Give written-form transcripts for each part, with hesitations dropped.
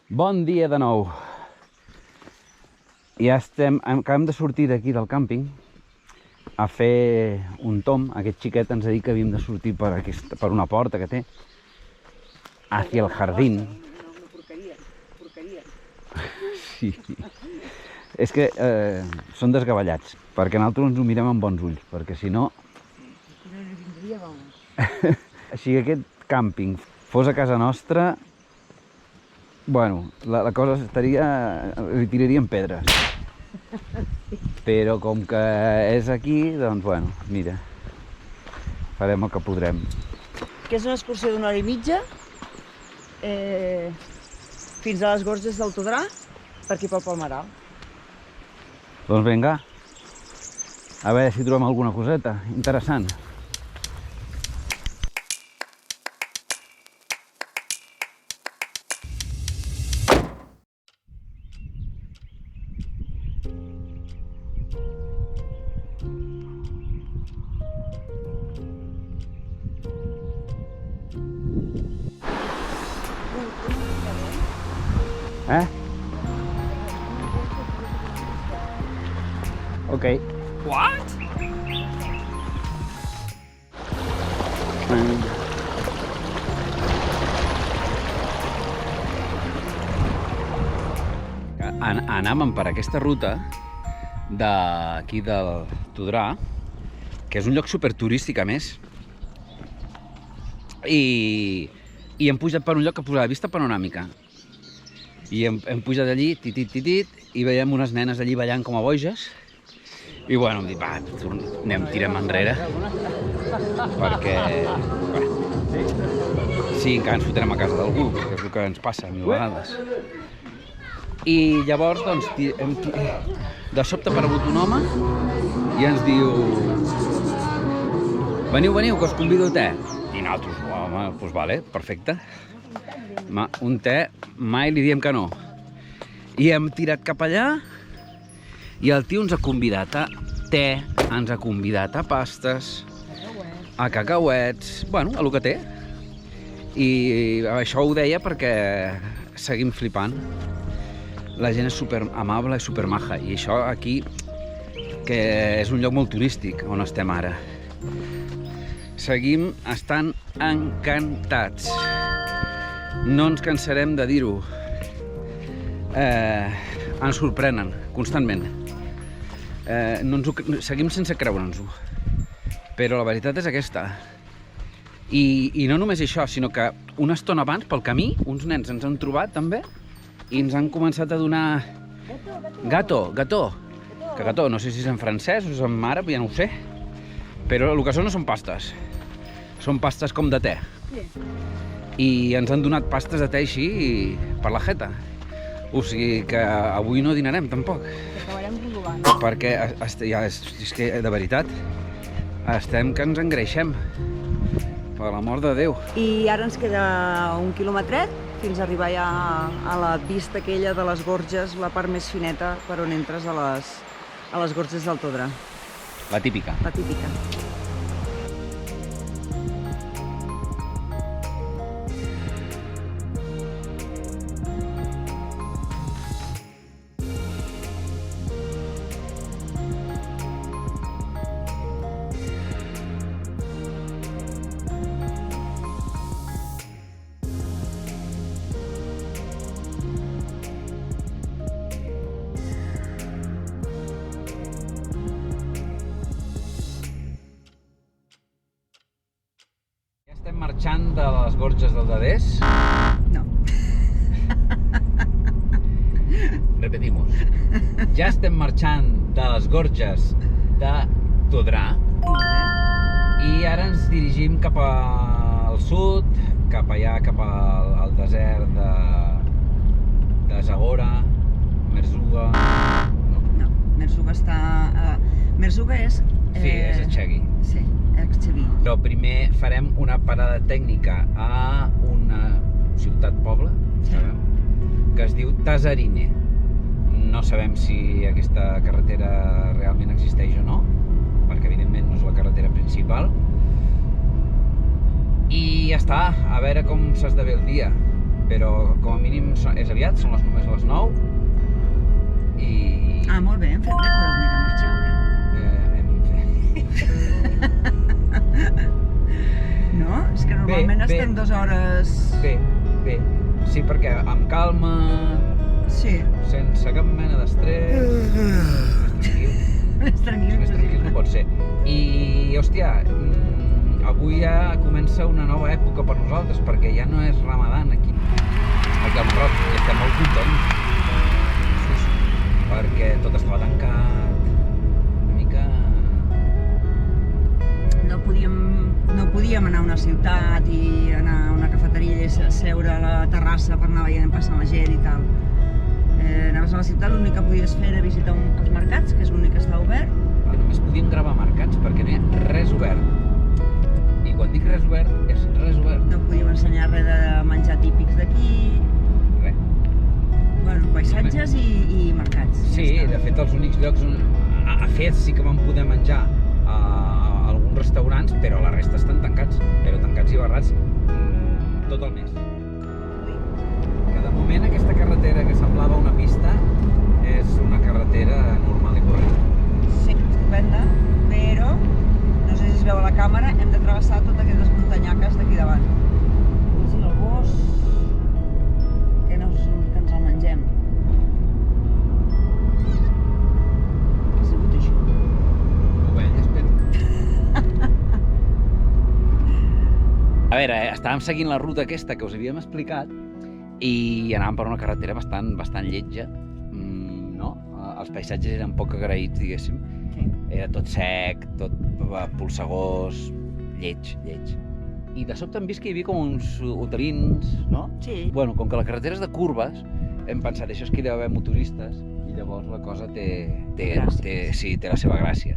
Bon dia de nou. Ja acabem de sortir d'aquí del càmping a fer un tomb. Aquest xiquet ens ha dit que havíem de sortir per una porta que té hacia el jardín. Una porqueria. Sí. És que són desgavellats, perquè nosaltres ens ho mirem amb bons ulls, perquè si no... No ens vindria, vamos. Així que aquest càmping fos a casa nostra, bueno, la cosa estaria... li tiraríem pedres. Però com que és aquí, doncs bueno, mira, farem el que podrem. Que és una excursió d'una hora i mitja fins a les Gorges del Todrà, per aquí pel Palmeral. Doncs vinga, a veure si trobem alguna coseta interessant. Ok. What? Anàvem per aquesta ruta d'aquí del Todrà, que és un lloc superturístic a més, i hem pujat per un lloc que posava vista panoràmica. I hem pujat allí, titit, i veiem unes nenes allí ballant com a boges. I bueno, hem dit, va, tirem enrere, perquè... Sí, encara ens fotrem a casa d'algú, que és el que ens passa mil vegades. I llavors, doncs, de sobte ha aparegut un home i ens diu: veniu, que us convido a te. I nosaltres, home, doncs vale, perfecte. Un te, mai li diem que no. I hem tirat cap allà i el tio ens ha convidat a te, ens ha convidat a pastes, a cacauets, bueno, a lo que té. I això ho deia perquè seguim flipant. La gent és super amable i super maja, i això aquí, que és un lloc molt turístic on estem ara. Seguim estant encantats. No ens cansarem de dir-ho. Ens sorprenen constantment. Seguim sense creure'ns-ho. Però la veritat és aquesta. I no només això, sinó que una estona abans, pel camí, uns nens ens han trobat també i ens han començat a donar gato. Que gato, no sé si és en francès o és en àrab, ja no ho sé. Però el que són no són pastes. Són pastes com de te. I ens han donat pastes de te així per la jeta. O sigui que avui no dinarem, tampoc. Acabarem rodolant. Perquè és que, de veritat, estem que ens engreixem. Per l'amor de Déu. I ara ens queda un quilòmetret fins a arribar ja a la vista aquella de les Gorges, la part més fineta per on entres a les Gorges del Todrà. La típica. La típica. Estem marxant de les Gorges del Dadés. No. Repetimos. Ja estem marxant de les Gorges de Todrà i ara ens dirigim cap al sud, cap allà, cap al desert de Zagora, Merzouga... No, Merzouga està... Merzouga és... Sí, és Etxegui. Sí, Etxegui. Però primer farem una parada tècnica a una ciutat-poble, sabeu? Que es diu Tasarine. No sabem si aquesta carretera realment existeix o no, perquè evidentment no és la carretera principal. I ja està, a veure com s'esdevé el dia. però com a mínim és aviat, són només les 9 i... Ah, molt bé, hem fet rècord avui de marxar, o què? No? És que normalment estem 2 hores... Bé. Sí, perquè amb calma, sense cap mena d'estrès... Més tranquil no pot ser. I, hòstia, avui ja comença una nova època per nosaltres, perquè ja no és Ramadan aquí al Marroc, i estem molt contents. Perquè tot estava tancat, una mica... No podíem anar a una ciutat i anar a una cafeteria i seure a la terrassa per anar veient passant la gent i tal. Anaves a la ciutat, l'únic que podies fer era visitar els mercats, que és l'únic que està obert. Només podíem gravar mercats perquè no hi ha res obert. I quan dic res obert, és res obert. No podíem ensenyar res de menjar típics d'aquí. Res. Bueno, paisatges i mercats. Sí, de fet els únics llocs on a Fez sí que vam poder menjar a alguns restaurants, però la resta estan tancats, però tancats i barrats tot el mes. Que de moment aquesta carretera que semblava una pista és una carretera normal i correcta. Sí, estupenda, però no sé si es veu a la càmera, hem de travessar totes aquestes muntanyaques d'aquí davant. Si el gos, que ens el mengem. Què ha sigut això? Ovelles, però... A veure, estàvem seguint la ruta aquesta que us havíem explicat i anàvem per una carretera bastant lletja, no? Els paisatges eren poc agraïts, diguéssim. Sí. Era tot sec, tot polsegós, lleig. I de sobte hem vist que hi havia com uns hotelins, no? Sí. Bueno, com que la carretera és de curves, hem pensat, això és que hi deu haver motoristes, i llavors la cosa té la seva gràcia.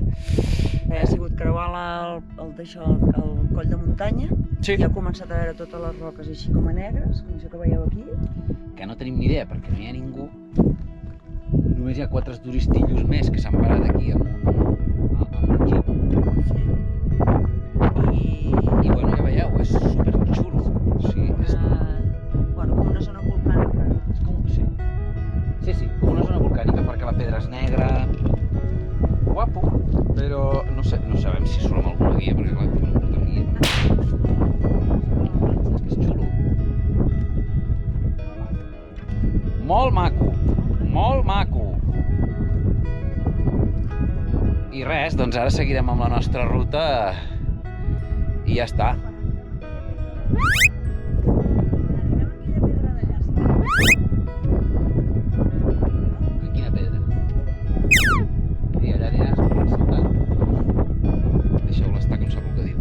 Ha sigut creuar el coll de muntanya, Sí. i ha començat a veure totes les roques així com a negres, com això que veieu aquí. Que no tenim ni idea, perquè no hi ha ningú. Només hi ha 4 turistillos més que s'han parat aquí amb un jeep. Sí. I bueno, ja veieu, és superxulo. Sí, és... Bueno, com una zona volcànica. Sí, com una zona volcànica, perquè la pedra és negra. Guapo, però no sabem si surt amb alguna guia, perquè clar, no portem guia. És que és xulo. Molt maco. I res, doncs ara seguirem amb la nostra ruta i ja està. Quina pedra? I allà aniràs per la ciutat. Deixeu-la estar, que no sap el que diu.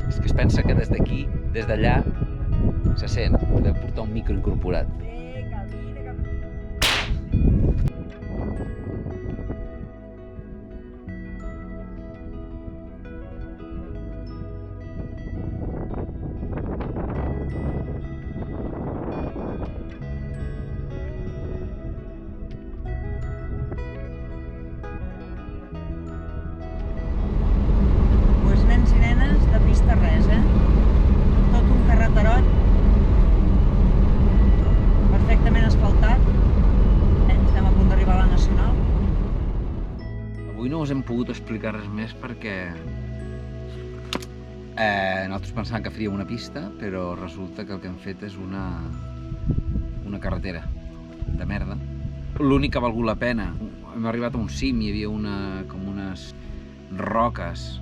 És que es pensa que des d'aquí, des d'allà, se sent. Podem portar un micro incorporat. No us hem pogut explicar res més perquè nosaltres pensàvem que faríem una pista, però resulta que el que hem fet és una carretera de merda. L'únic que ha valgut la pena, hem arribat a un cim, hi havia com unes roques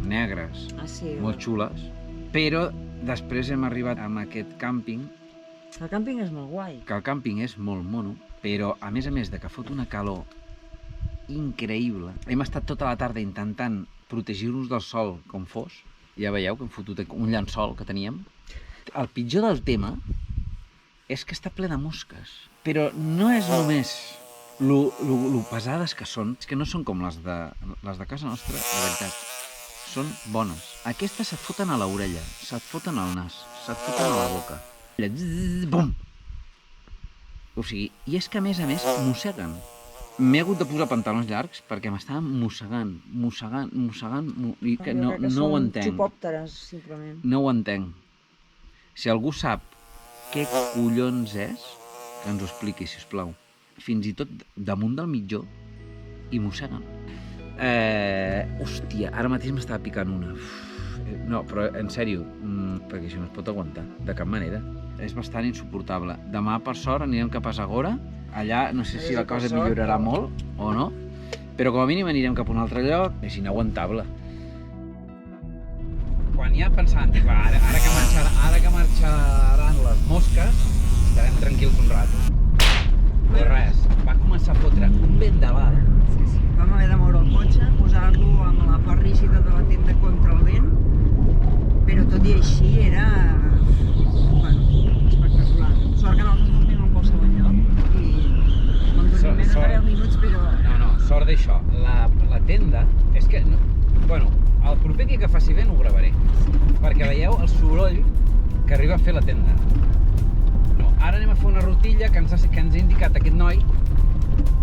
negres molt xules, però després hem arribat a aquest càmping. El càmping és molt guai. Que el càmping és molt mono, però a més de que fot una calor increïble. Hem estat tota la tarda intentant protegir-nos del sol com fos. Ja veieu que hem fotut un llençol que teníem. El pitjor del tema és que està ple de mosques. Però no és només lo pesades que són, és que no són com les de casa nostra, de veritat. Són bones. Aquestes se't foten a l'orella, se't foten al nas, se't foten a la boca. Bum! O sigui, i és que a més mosseguen. M'he hagut de posar pantalons llargs perquè m'estaven mossegant, i que no ho entenc. Xupòpteres, simplement. No ho entenc. Si algú sap què collons és, que ens ho expliqui, sisplau. Fins i tot damunt del mitjó i mosseguen. Hòstia, ara mateix m'estava picant una. No, però en sèrio, perquè això no es pot aguantar, de cap manera. És bastant insuportable. Demà, per sort, anirem cap a Zagora. Allà no sé si la cosa millorarà molt o no, però com a mínim anirem cap a un altre lloc. És inaguantable. Quan ja pensant, ara que marxaran les mosques, estarem tranquils un rato. Però res, va començar a fotre un vendaval. Sí. Vam haver de moure el cotxe, posar-lo amb la part rígida de la tenda contra el vent, però tot i així era espectacular. Sort que nosaltres dormim en qualsevol lloc i vam dormir més de 10 minuts, però... No, sort d'això. La tenda, és que... Bueno, el proper dia que faci vent ho gravaré, perquè veieu el soroll que arriba a fer la tenda. No, ara anem a fer una rutilla que ens ha indicat aquest noi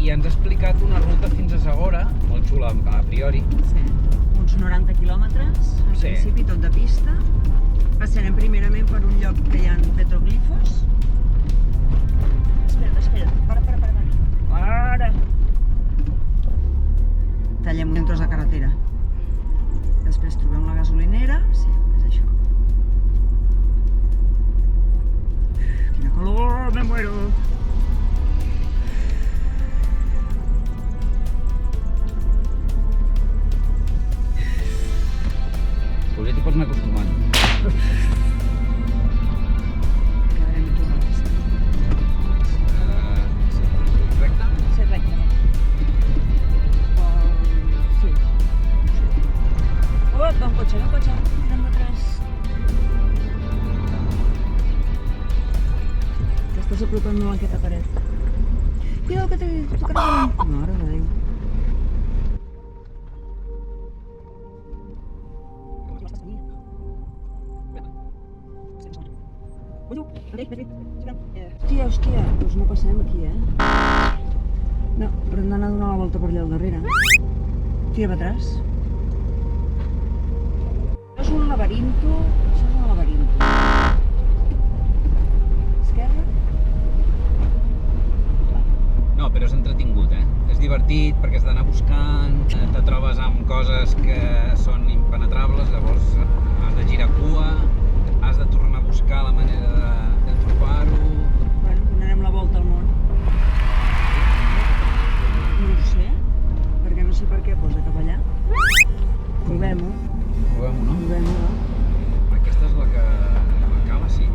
i ens ha explicat una ruta fins a Zagora, molt xula a priori. Sí, uns 90 quilòmetres, en principi tot de pista. Passarem primerament per un lloc que hi ha petroglifos. Espera, para. Tallem un tros de carretera. Després trobem la gasolinera. Sí, és això. Quina calor, me muero! Potser t'hi pots anar acostumant. Quedarem aquí a la pista. Recte? Sí, recte. Sí. Oh, va un cotxe. Anem atrás. T'estàs apropant molt a aquesta paret. Cuidado que te tocaràs. Mare de Déu. Hòstia, doncs no passem aquí, No, però hem d'anar a donar la volta per allà al darrere. Tira per atràs. Això és un laberinto. Esquerra? No, però és entretingut, És divertit perquè has d'anar buscant, te trobes amb coses que són impenetrables, llavors has de girar cua, has de tornar a buscar la manera de trobar-ho. Bueno, donarem la volta al món. No ho sé, perquè no sé per què posa cap allà. Provem-ho. Provem-ho, no? Provem-ho. Aquesta és la que acaba, sí.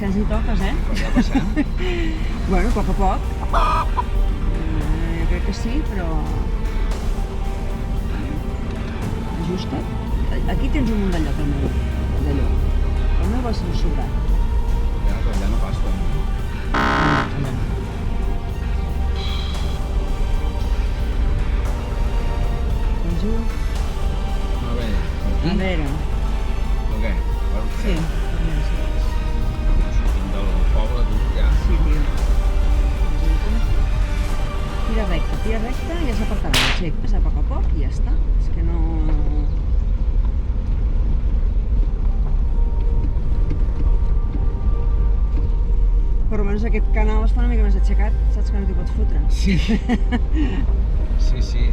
Quasi toques, Ja passem. Bueno, a poc. Jo crec que sí, però... Ajusta't. Aquí tens un munt de lloc, el meu. D'allò. El meu va ser sobrat. Ja, però allà no passa. Allà. Penso... A veure, aquí? A veure. O què? Sí. Del poble, tu, ja. Sí, tio. Tira recta i ja s'apartarà. Sí, passa a poc i ja està. És que no... Per almenys aquest canal està una mica més aixecat, saps que no t'hi pots fotre. Sí. Sí.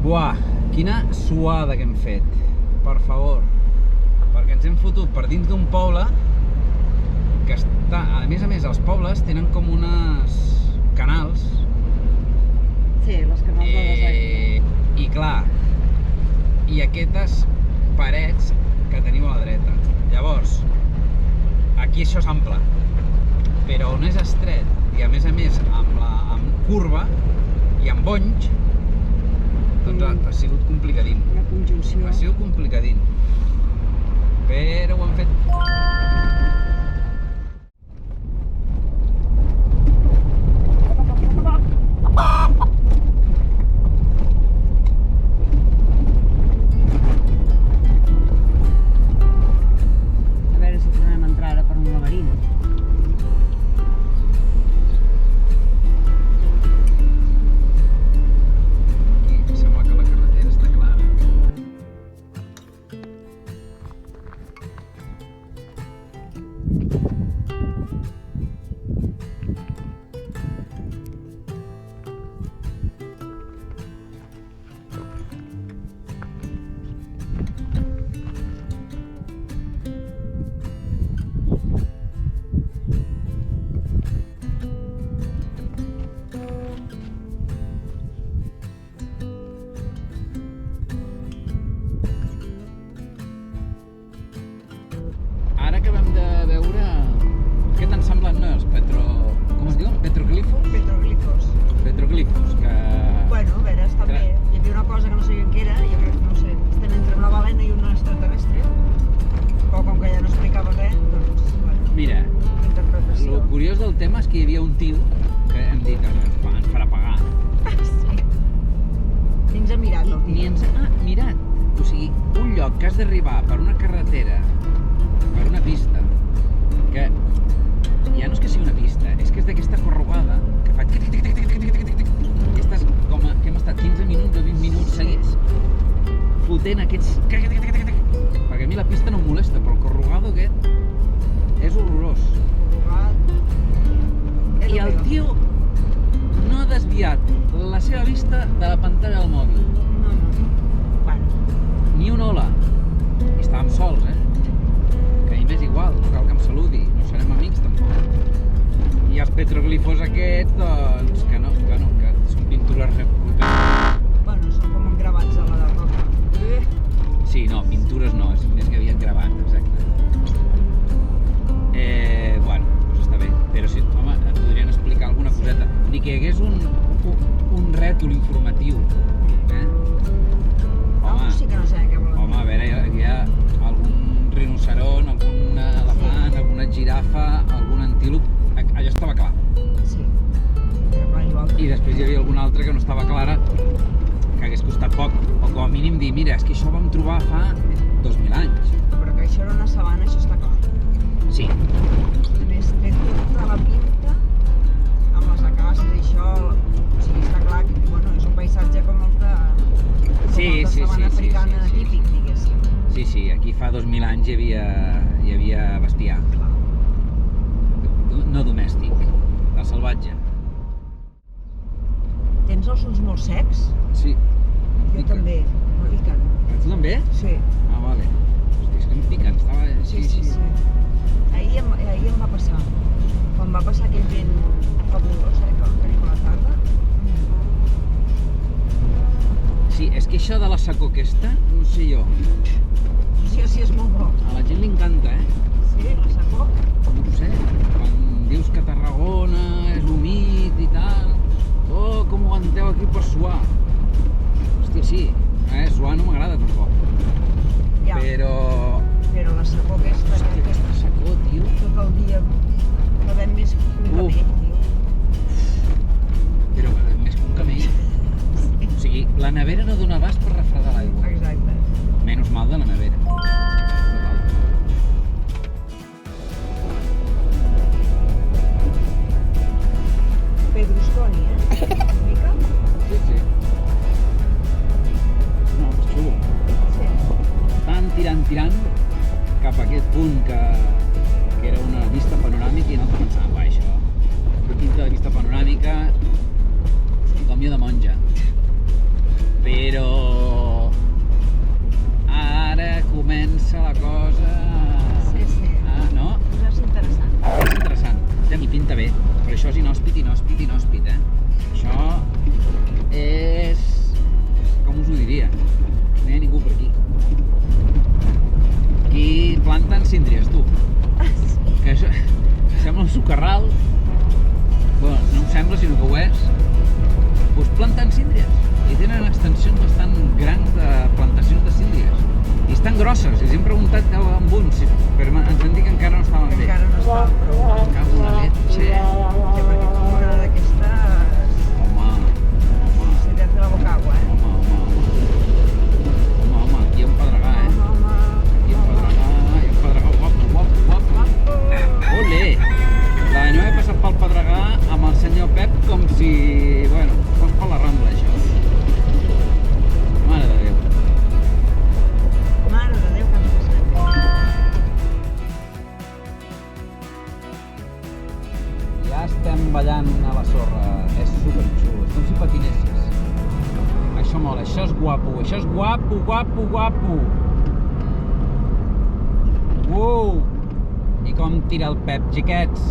Buah, quina suada que hem fet. Per favor. Perquè ens hem fotut per dins d'un poble que està... A més, els pobles tenen com unes canals. Sí, les canals de desert. I clar, i aquestes parets que tenim a la dreta. Llavors, aquí això és ample, però on és estret i a més amb curva i amb bonys, doncs ha sigut complicadín. Una conjunció. Ha sigut complicadín. però ho hem fet. A veure si tornem a entrar ara per un laberint. Aquí sembla que la carretera està clara. Ara acabem de veure... Què t'han semblat, no? Els com es diuen? Petroglifos? Petroglifos. Petroglifos, que... Bueno, a veure, està bé. Hi havia una cosa que no sabien què era, jo crec que no sé, estem entre una balena i un extraterrestre, però com que ja no explicava res, doncs, bueno, Mira, interpretació. el curiós del tema és que hi havia un tio que hem dit ens farà pagar. Sí. Ni ens ha mirat el Ni tio. ens ha mirat. O sigui, un lloc que has d'arribar per una carretera, per una pista, que ja no és que sigui una pista, és que és d'aquesta corrugada que fa tic, tic, tic, tic, tic, tic, tic, tic, tic. I estàs com a, que hem estat 15 minuts o 20 minuts seguits fotent aquests tic, tic, tic, tic, tic. Perquè a mi la pista no em molesta, però el corrugado aquest és horrorós. I el tio no ha desviat la seva vista de la pantalla del mòbil. No. Bueno, Ni una ola. I estàvem sols, Que a mi m'és igual, no cal que em saludi, no serem amics tampoc. I els petroglifos aquests, doncs, que són pintures bueno, són com gravats a la de roca. Sí, no, pintures no, és més que havien gravat, exacte. Bueno, doncs està bé, però sí, home, et podrien explicar alguna coseta. Ni que hi hagués un rètol informatiu, No, sí que no sé què volen. Home, a veure, hi ha algun rinoceront, algun elefant, alguna girafa, algun antílop, allò estava clar. Sí. Però clar, igual. I després hi havia alguna altra que no estava clara, que hagués costat poc, o com a mínim dir, mira, és que això ho vam trobar fa 2.000 anys. Però que això era una sabana, això està clar. Sí, A més, té tota la pinta amb les acaces i això, o sigui, està clar que, bueno, és un paisatge com el de... Sí, sabana africana típic, diguéssim. Sí, aquí fa 2.000 anys hi havia bestiar. Clar. No domèstic, del salvatge. Tens els ulls molt secs? Sí. Jo també, no piquen. Tu també? Sí. Ah, vale. Hosti, és que em piquen, estava... Sí. Ahir em va passar. Quan va passar aquell vent fabulós, que tenim a la tarda. Sí, és que això de la secor aquesta, no sé jo, Sí, és molt bo. a la gent li encanta, Sí, la secor. No ho sé, quan dius que Tarragona és humit i tal, oh, com ho aguanteu aquí per suar. Hòstia, sí, suar no m'agrada tampoc, Ja, però... però la secor aquesta, Hòstia, aquesta secor, tio. tot el dia bevem més que un camell, tio. Però més que un camell. O sigui, la nevera no dona abast per refredar l'aigua. Exacte. Menys mal de la nevera. Pedrusconi, una mica? Sí. No, és xulo. Sí. Estan tirant cap a aquest punt que era una vista panoràmica i nosaltres pensàvem, va, això, una pinta de vista panoràmica com jo de monja. Però ara comença la cosa... Sí. No? Posar-se interessant. És interessant. I pinta bé, però això és inhòspit, Això és... com us ho diria? No hi ha ningú per aquí. Aquí planten síndries, tu. Que això sembla un socarral. Bueno, no em sembla, sinó que ho és. Doncs planten síndries. I tenen extensions bastant grans de plantacions de síndries. I estan estan grosses, els hem preguntat amb uns, però ens van dir que encara no estaven bé. Encara no està prou. Em cago en la leche. Ja, perquè com una d'aquestes... Home. Se te hace la boca agua, Home, aquí hi ha un pedregar, Aquí hi ha un pedregar, guapo. Olé! La Noé ha passat pel pedregar amb el senyor Pep com si, bueno, fos per la Rambla, això. Mare de Déu. Mare de Déu, que ens passem. Ja estem ballant a la sorra, és superxulo, és com si patinessis. Això mola, això és guapo. Uau! I com tira el Pep, xiquets?